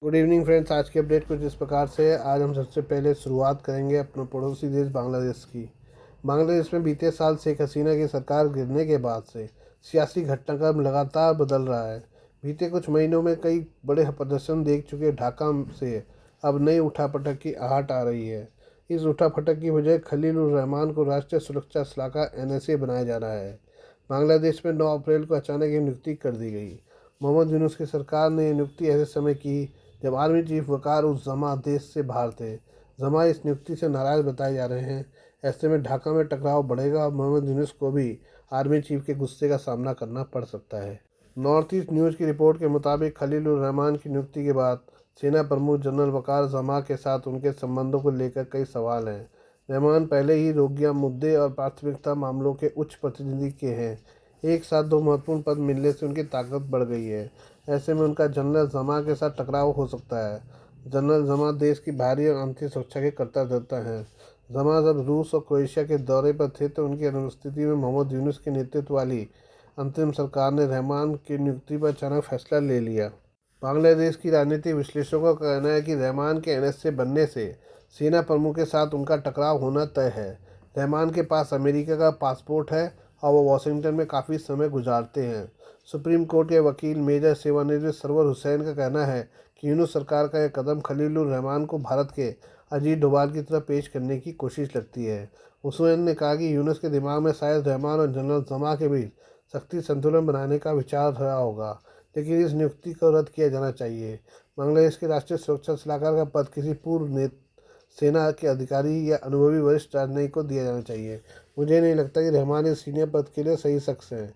Good evening friends. आज की update कुछ इस प्रकार से है। आज हम सबसे पहले शुरुआत करेंगे अपने पड़ोसी देश बांग्लादेश की। बांग्लादेश में बीते साल शेख हसीना की सरकार गिरने के बाद से सियासी घटनाक्रम लगातार बदल रहा है। बीते कुछ महीनों में कई बड़े प्रदर्शन देख चुके ढाका से अब नई उठापटक की आहट आ रही है। इस उठापटक की वजह खलीलुर रहमान को राष्ट्रीय सुरक्षा सलाहकार NSA बनाया जा रहा है। बांग्लादेश में 9 अप्रैल को अचानक ये नियुक्ति कर दी गई। मोहम्मद यूनुस की सरकार ने ये नियुक्ति ऐसे समय की जब आर्मी चीफ वकार उस जमा देश से बाहर थे। जमा इस नियुक्ति से नाराज बताए जा रहे हैं। ऐसे में ढाका में टकराव बढ़ेगा और मोहम्मद यूनुस को भी आर्मी चीफ के गुस्से का सामना करना पड़ सकता है। नॉर्थ ईस्ट न्यूज़ की रिपोर्ट के मुताबिक खलीलुर रहमान की नियुक्ति के बाद सेना प्रमुख जनरल वकार जमा के साथ उनके संबंधों को लेकर कई सवाल हैं। रहमान पहले ही रोगिया मुद्दे और प्राथमिकता मामलों के उच्च प्रतिनिधि के हैं। एक साथ दो महत्वपूर्ण पद मिलने से उनकी ताकत बढ़ गई है। ऐसे में उनका जनरल जमा के साथ टकराव हो सकता है। जनरल जमा देश की बाहरी और आंतरिक सुरक्षा के कर्ता धर्ता हैं। जमा जब रूस और क्रोएशिया के दौरे पर थे तो उनकी अनुपस्थिति में मोहम्मद यूनुस के नेतृत्व वाली अंतरिम सरकार ने रहमान की नियुक्ति पर अचानक फैसला ले लिया। बांग्लादेश की राजनीतिक विश्लेषकों का कहना है कि रहमान के NSA बनने से सेना प्रमुख के साथ उनका टकराव होना तय है। रहमान के पास अमेरिका का पासपोर्ट है और वो वॉशिंगटन में काफ़ी समय गुजारते हैं। सुप्रीम कोर्ट के वकील मेजर सेवानिवृत्त सरवर हुसैन का कहना है कि यूनुस सरकार का यह कदम खलीलुर रहमान को भारत के अजीत डोभाल की तरह पेश करने की कोशिश लगती है। हुसैन ने कहा कि यूनुस के दिमाग में शायद रहमान और जनरल जमा के बीच शक्ति संतुलन बनाने का विचार रहा होगा, लेकिन इस नियुक्ति को रद्द किया जाना चाहिए। बांग्लादेश के राष्ट्रीय सुरक्षा सलाहकार का पद किसी पूर्व सेना के अधिकारी या अनुभवी वरिष्ठ राजनयिक को दिया जाना चाहिए। मुझे नहीं लगता कि रहमान इस सीनियर पद के लिए सही शख्स हैं।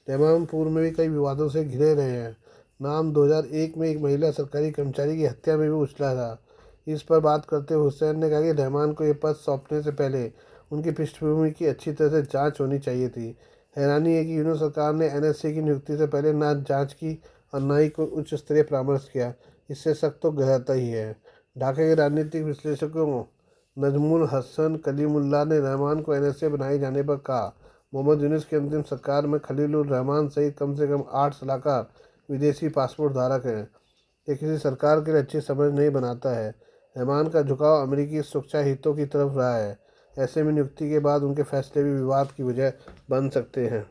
रहमान पूर्व में भी कई विवादों से घिरे रहे हैं। नाम 2001 में एक महिला सरकारी कर्मचारी की हत्या में भी उछला था। इस पर बात करते हुए हुसैन ने कहा कि रहमान को यह पद सौंपने से पहले उनकी पृष्ठभूमि की अच्छी तरह से जांच होनी चाहिए थी। हैरानी है कि यूनुस सरकार ने NSA की नियुक्ति से पहले ना जांच की और न ही कोई उच्च स्तरीय परामर्श किया। इससे शक तो गहराता ही है। ढाका के राजनीतिक विश्लेषकों नजमुल हसन कलीमुल्लाह ने रहमान को NSA बनाए जाने पर कहा, मोहम्मद यूनुस की अंतिम सरकार में खलीलुर रहमान सहित कम से कम 8 सलाहकार विदेशी पासपोर्ट धारक हैं। ये किसी सरकार के लिए अच्छी समझ नहीं बनाता है। रहमान का झुकाव अमेरिकी सुरक्षा हितों की तरफ रहा है। ऐसे में नियुक्ति के बाद उनके फैसले भी विवाद की वजह बन सकते हैं।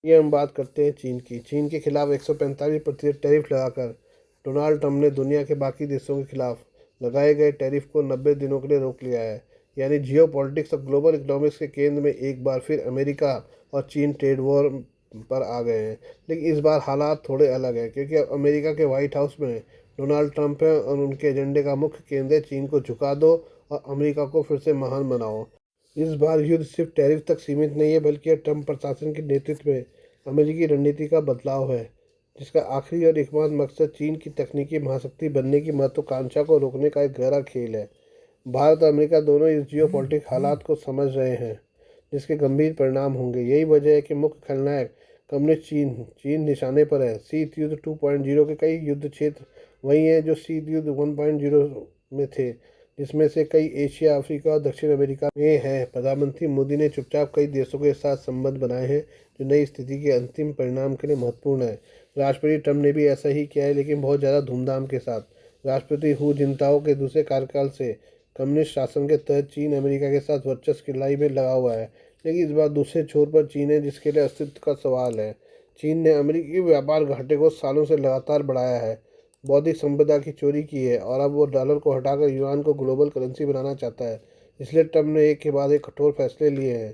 ये हम बात करते हैं चीन की। चीन के खिलाफ 145% टैरिफ लगाकर डोनाल्ड ट्रंप ने दुनिया के बाकी देशों के खिलाफ लगाए गए टैरिफ को 90 दिनों के लिए रोक लिया है। यानी जियो पॉलिटिक्स और ग्लोबल इकोनॉमिक्स के केंद्र में एक बार फिर अमेरिका और चीन ट्रेड वॉर पर आ गए हैं। लेकिन इस बार हालात थोड़े अलग हैं, क्योंकि अब अमेरिका के व्हाइट हाउस में डोनाल्ड ट्रंप है और उनके एजेंडे का मुख्य केंद्र है चीन को झुका दो और अमेरिका को फिर से महान बनाओ। इस बार युद्ध सिर्फ टैरिफ तक सीमित नहीं है, बल्कि यह ट्रंप प्रशासन के नेतृत्व में अमेरिकी रणनीति का बदलाव है, जिसका आखिरी और एकमात्र मकसद चीन की तकनीकी महाशक्ति बनने की महत्वाकांक्षा को रोकने का एक गहरा खेल है। भारत और अमेरिका दोनों इस जियोपॉलिटिक हालात को समझ रहे हैं, जिसके गंभीर परिणाम होंगे। यही वजह है कि मुख्य खलनायक कम्युनिस्ट चीन निशाने पर है। शीत युद्ध 2.0 के कई युद्ध क्षेत्र वही हैं जो शीत युद्ध 1.0 में थे, जिसमें से कई एशिया, अफ्रीका और दक्षिण अमेरिका में है। प्रधानमंत्री मोदी ने चुपचाप कई देशों के साथ संबंध बनाए हैं, जो नई स्थिति के अंतिम परिणाम के लिए महत्वपूर्ण है। राष्ट्रपति ट्रंप ने भी ऐसा ही किया है, लेकिन बहुत ज़्यादा धूमधाम के साथ। राष्ट्रपति हू जिनताओ के दूसरे कार्यकाल से कम्युनिस्ट शासन के तहत चीन अमेरिका के साथ वर्चस्व की लड़ाई में लगा हुआ है, लेकिन इस बार दूसरे छोर पर चीन है, जिसके लिए अस्तित्व का सवाल है। चीन ने अमेरिकी व्यापार घाटे को सालों से लगातार बढ़ाया है, बौद्धिक संपदा की चोरी की है और अब वो डॉलर को हटाकर युआन को ग्लोबल करेंसी बनाना चाहता है। इसलिए ट्रंप ने एक के बाद एक कठोर फैसले लिए हैं।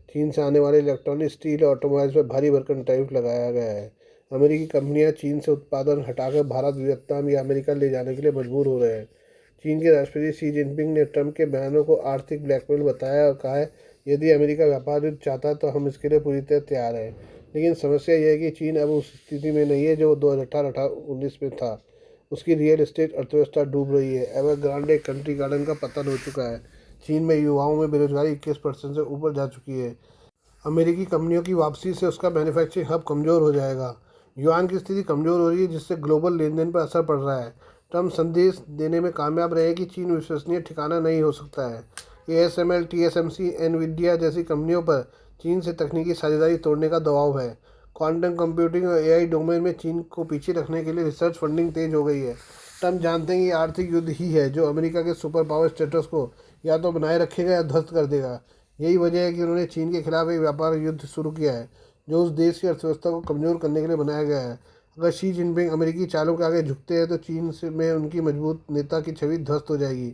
चीन से आने वाले इलेक्ट्रॉनिक, स्टील और ऑटोमोबाइल्स पर भारी भरकम टैरिफ लगाया गया है। अमेरिकी कंपनियां चीन से उत्पादन हटाकर भारत, वियतनाम या अमेरिका ले जाने के लिए मजबूर हो रहे हैं। चीन के राष्ट्रपति शी जिनपिंग ने ट्रंप के बयानों को आर्थिक ब्लैकमेल बताया और कहा है, यदि अमेरिका व्यापार युद्ध चाहता है तो हम इसके लिए पूरी तरह तैयार हैं। लेकिन समस्या यह है कि चीन अब उस स्थिति में नहीं है जो 2018-19 में था। उसकी रियल एस्टेट अर्थव्यवस्था डूब रही है। एवरग्रांडे कंट्री गार्डन का पतन हो चुका है। चीन में युवाओं में बेरोजगारी 21% से ऊपर जा चुकी है। अमेरिकी कंपनियों की वापसी से उसका मैन्युफैक्चरिंग हब कमज़ोर हो जाएगा। युआन की स्थिति कमज़ोर हो रही है, जिससे ग्लोबल लेन देन पर असर पड़ रहा है। ट्रंप संदेश देने में कामयाब रहे कि चीन विश्वसनीय ठिकाना नहीं हो सकता है। ASML, TSMC, एनवीडिया जैसी कंपनियों पर चीन से तकनीकी साझेदारी तोड़ने का दबाव है। क्वांटम कंप्यूटिंग और AI डोमेन में चीन को पीछे रखने के लिए रिसर्च फंडिंग तेज हो गई है। ट्रम्प जानते हैं कि आर्थिक युद्ध ही है जो अमेरिका के सुपर पावर स्टेटस को या तो बनाए रखेगा या ध्वस्त कर देगा। यही वजह है कि उन्होंने चीन के खिलाफ एक व्यापार युद्ध शुरू किया है जो उस देश की अर्थव्यवस्था को कमज़ोर करने के लिए बनाया गया है। अगर शी जिनपिंग अमेरिकी चालों के आगे झुकते हैं तो चीन से में उनकी मजबूत नेता की छवि ध्वस्त हो जाएगी।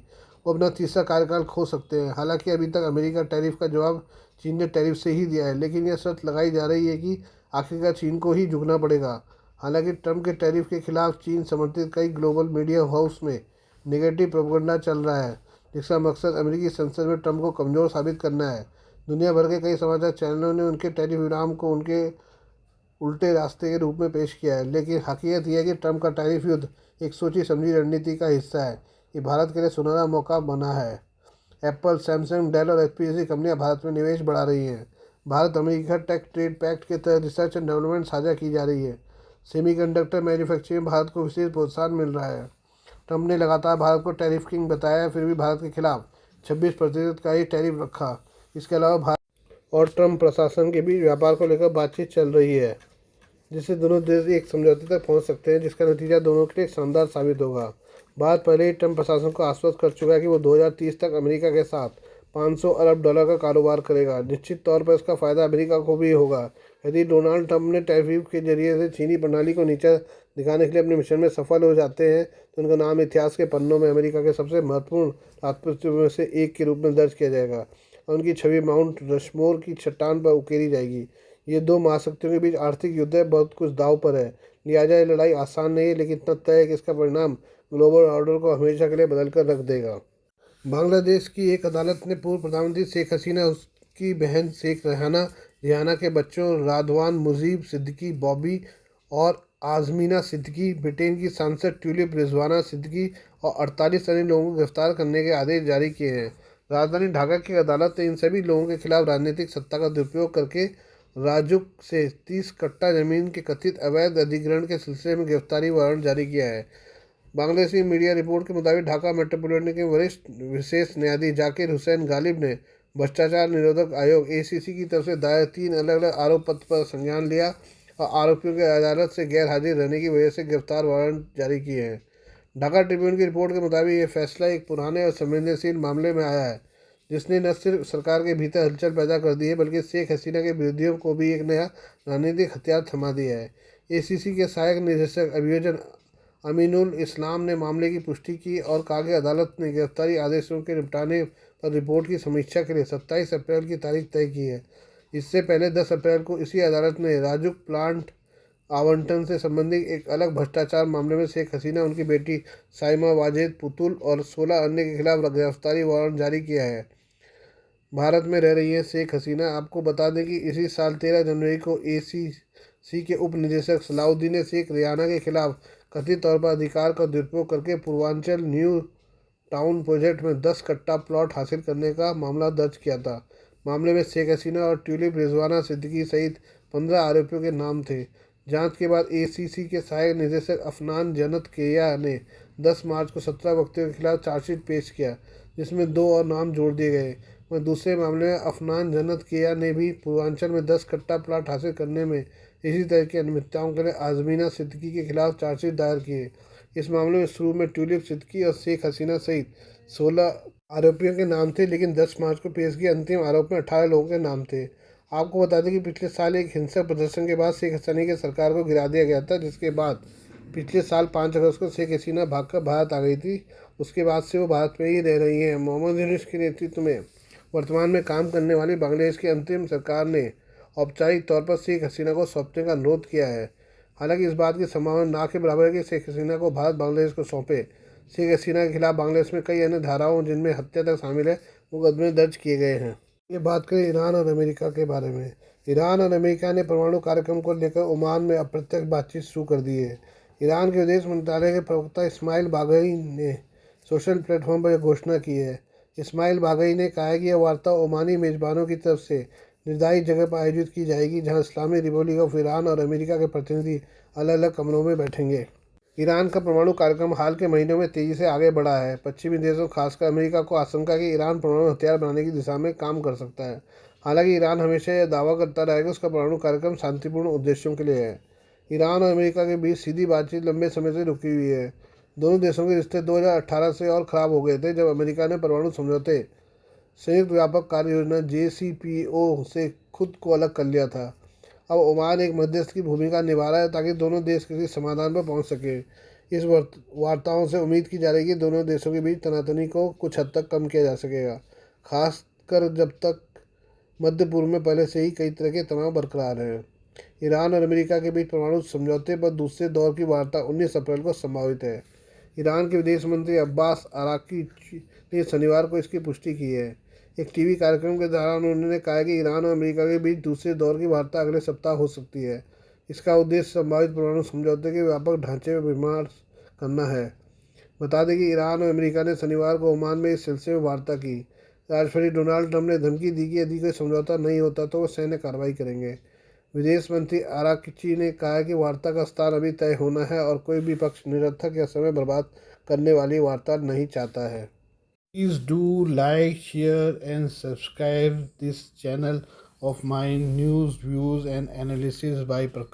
वो अपना तीसरा कार्यकाल खो सकते हैं। हालांकि अभी तक अमेरिका टैरिफ का जवाब चीन ने टैरिफ से ही दिया है, लेकिन यह शर्त लगाई जा रही है कि आखिरकार चीन को ही झुकना पड़ेगा। हालांकि ट्रंप के टैरिफ के खिलाफ चीन समर्थित कई ग्लोबल मीडिया हाउस में नेगेटिव प्रोपेगेंडा चल रहा है, जिसका मकसद अमेरिकी संसद में ट्रंप को कमज़ोर साबित करना है। दुनिया भर के कई समाचार चैनलों ने उनके टैरिफ विराम को उनके उल्टे रास्ते के रूप में पेश किया है, लेकिन हकीकत यह है कि ट्रंप का टैरिफ युद्ध एक सोची समझी रणनीति का हिस्सा है। ये भारत के लिए सुनहरा मौका बना है। एप्पल, सैमसंग, डेल और एचपी जैसी कंपनियां भारत में निवेश बढ़ा रही हैं। Bharat America tech trade pact के तहत रिसर्च एंड डेवलपमेंट साझा की जा रही है। सेमीकंडक्टर मैन्युफैक्चरिंग में भारत को विशेष प्रोत्साहन मिल रहा है। ट्रंप ने लगातार भारत को टैरिफ किंग बताया, फिर भी भारत के खिलाफ 26% का ही टैरिफ रखा। इसके अलावा भारत और ट्रंप प्रशासन के बीच व्यापार को लेकर बातचीत चल रही है, जिससे दोनों देश एक समझौते तक पहुंच सकते हैं, जिसका नतीजा दोनों के लिए शानदार साबित होगा। भारत पहले ही ट्रंप प्रशासन को आश्वस्त कर चुका है कि वो 2030 तक अमेरिका के साथ $500 अरब का कारोबार करेगा। निश्चित तौर पर इसका फ़ायदा अमेरिका को भी होगा। यदि डोनाल्ड ट्रंप ने टैरिफ के जरिए से चीनी प्रणाली को नीचा दिखाने के लिए अपने मिशन में सफल हो जाते हैं तो उनका नाम इतिहास के पन्नों में अमेरिका के सबसे महत्वपूर्ण राजपूतों में से एक के रूप में दर्ज किया जाएगा और उनकी छवि माउंट रशमोर की चट्टान पर उकेरी जाएगी। ये दो महाशक्तियों के बीच आर्थिक युद्ध है, बहुत कुछ दांव पर है। लिहाजा ये लड़ाई आसान नहीं है, लेकिन इतना तय है कि इसका परिणाम ग्लोबल ऑर्डर को हमेशा के लिए बदल कर रख देगा। बांग्लादेश की एक अदालत ने पूर्व प्रधानमंत्री शेख हसीना, उसकी बहन शेख रिहाना के बच्चों रादवान मुजीब सिद्दीकी बॉबी और आजमीना सिद्दीकी, ब्रिटेन की सांसद ट्यूलिप रिजवाना सिद्दीकी और 48 अन्य लोगों को गिरफ्तार करने के आदेश जारी किए हैं। राजधानी ढाका की अदालत ने इन सभी लोगों के खिलाफ राजनीतिक सत्ता का दुरुपयोग करके राजुक से 30 कट्टा जमीन के कथित अवैध अधिग्रहण के सिलसिले में गिरफ्तारी वारंट जारी किया है। बांग्लादेशी मीडिया रिपोर्ट के मुताबिक ढाका मेट्रोपॉलिटन के वरिष्ठ विशेष न्यायाधीश जाकिर हुसैन गालिब ने भ्रष्टाचार निरोधक आयोग एसीसी की तरफ से दायर 3 अलग अलग आरोप पत्र पर संज्ञान लिया और आरोपियों के अदालत से गैर हाजिर रहने की वजह से गिरफ्तार वारंट जारी किए हैं। ढाका ट्रिब्यून की रिपोर्ट के मुताबिक यह फैसला एक पुराने और संवेदनशील मामले में आया है, जिसने न सिर्फ सरकार के भीतर हलचल पैदा कर दी है बल्कि शेख हसीना के विरोधियों को भी एक नया राजनीतिक हथियार थमा दिया है। एसीसी के सहायक निदेशक अभियोजन अमीनुल इस्लाम ने मामले की पुष्टि की और कहा कि अदालत ने गिरफ्तारी आदेशों के निपटाने पर रिपोर्ट की समीक्षा के लिए 27 अप्रैल की तारीख तय की है। इससे पहले 10 अप्रैल को इसी अदालत ने राजुक प्लांट आवंटन से संबंधित एक अलग भ्रष्टाचार मामले में शेख हसीना, उनकी बेटी साइमा वाजेद पुतुल और 16 अन्य के खिलाफ गिरफ्तारी वारंट जारी किया है। भारत में रह रही है शेख हसीना। आपको बता दें कि इसी साल 13 जनवरी को एसीसी के उप निदेशक सलाउद्दीन ने शेख रिहाना के खिलाफ कथित तौर पर अधिकार का दुरुपयोग करके पूर्वांचल न्यू टाउन प्रोजेक्ट में 10 कट्टा प्लॉट हासिल करने का मामला दर्ज किया था। मामले में शेख हसीना और ट्यूलिप रिजवाना सिद्दीकी सहित 15 आरोपियों के नाम थे। जांच के बाद एसीसी के सहायक निदेशक अफनान जन्नत केया ने 10 मार्च को 17 व्यक्तियों के खिलाफ चार्जशीट पेश किया, जिसमें 2 और नाम जोड़ दिए गए। वहीं दूसरे मामले में अफनान जन्नत केया ने भी पूर्वांचल में 10 कट्टा प्लॉट हासिल करने में इसी तरह की अनियमितताओं के लिए आजमीना सिद्दीकी के खिलाफ चार्जशीट दायर किए। इस मामले में शुरू में ट्यूलिप सिद्दीकी और शेख हसीना सहित 16 आरोपियों के नाम थे, लेकिन 10 मार्च को पेश किए अंतिम आरोप में 18 लोगों के नाम थे। आपको बता दें कि पिछले साल एक हिंसक प्रदर्शन के बाद शेख हसीना की सरकार को गिरा दिया गया था, जिसके बाद पिछले साल 5 अगस्त को शेख हसीना भागकर भारत आ गई थी। उसके बाद से वो भारत में ही रह रही हैं। मोहम्मद यूनूस के नेतृत्व में वर्तमान में काम करने वाली बांग्लादेश की अंतरिम सरकार ने औपचारिक तौर पर शेख हसीना को सौंपने का अनुरोध किया है। हालांकि इस बात की संभावना ना के बराबर है कि शेख हसीना को भारत बांग्लादेश को सौंपे। शेख हसीना के खिलाफ बांग्लादेश में कई अन्य धाराओं, जिनमें हत्या तक शामिल है, मुकदमे दर्ज किए गए हैं। ये बात करें ईरान और अमेरिका के बारे में। ईरान और अमेरिका ने परमाणु कार्यक्रम को लेकर ओमान में अप्रत्यक्ष बातचीत शुरू कर दी है। ईरान के विदेश मंत्रालय के प्रवक्ता इस्माइल बाघई ने सोशल प्लेटफॉर्म पर यह घोषणा की है। इस्माइल बाघई ने कहा है कि यह वार्ता ओमानी मेजबानों की तरफ से निर्धारित जगह पर आयोजित की जाएगी, जहां इस्लामी रिपब्लिक ऑफ ईरान और अमेरिका के प्रतिनिधि अलग अलग कमरों में बैठेंगे। ईरान का परमाणु कार्यक्रम हाल के महीनों में तेजी से आगे बढ़ा है। पश्चिमी देशों, खासकर अमेरिका को आशंका है कि ईरान परमाणु हथियार बनाने की दिशा में काम कर सकता है। हालांकि ईरान हमेशा यह दावा करता रहा है कि उसका परमाणु कार्यक्रम शांतिपूर्ण उद्देश्यों के लिए है। ईरान और अमेरिका के बीच सीधी बातचीत लंबे समय से रुकी हुई है। दोनों देशों के रिश्ते 2018 से और ख़राब हो गए थे जब अमेरिका ने परमाणु समझौते संयुक्त व्यापक कार्य योजना JCPO से खुद को अलग कर लिया था। अब ओमान एक मध्यस्थ की भूमिका निभा रहा है ताकि दोनों देश किसी समाधान पर पहुंच सके। इस वार्ताओं से उम्मीद की जा रही है कि दोनों देशों के बीच तनातनी को कुछ हद तक कम किया जा सकेगा, खासकर जब तक मध्य पूर्व में पहले से ही कई तरह के तनाव बरकरार हैं। ईरान और अमेरिका के बीच परमाणु समझौते पर दूसरे दौर की वार्ता 19 अप्रैल को संभावित है। ईरान के विदेश मंत्री अब्बास अराक्ची ने शनिवार को इसकी पुष्टि की है। एक टीवी कार्यक्रम के दौरान उन्होंने कहा कि ईरान और अमेरिका के बीच दूसरे दौर की वार्ता अगले सप्ताह हो सकती है। इसका उद्देश्य संभावित परमाणु समझौते के व्यापक ढांचे में विमर्श करना है। बता दें कि ईरान और अमेरिका ने शनिवार को ओमान में इस सिलसिले में वार्ता की। राष्ट्रपति डोनाल्ड ट्रंप ने धमकी दी कि यदि कोई समझौता नहीं होता तो वो सैन्य कार्रवाई करेंगे। विदेश मंत्री आराक्ची ने कहा कि वार्ता का स्थान अभी तय होना है और कोई भी पक्ष निरर्थक या समय बर्बाद करने वाली वार्ता नहीं चाहता है। Please do like, share and subscribe this channel of my news, views and analysis by Prakash.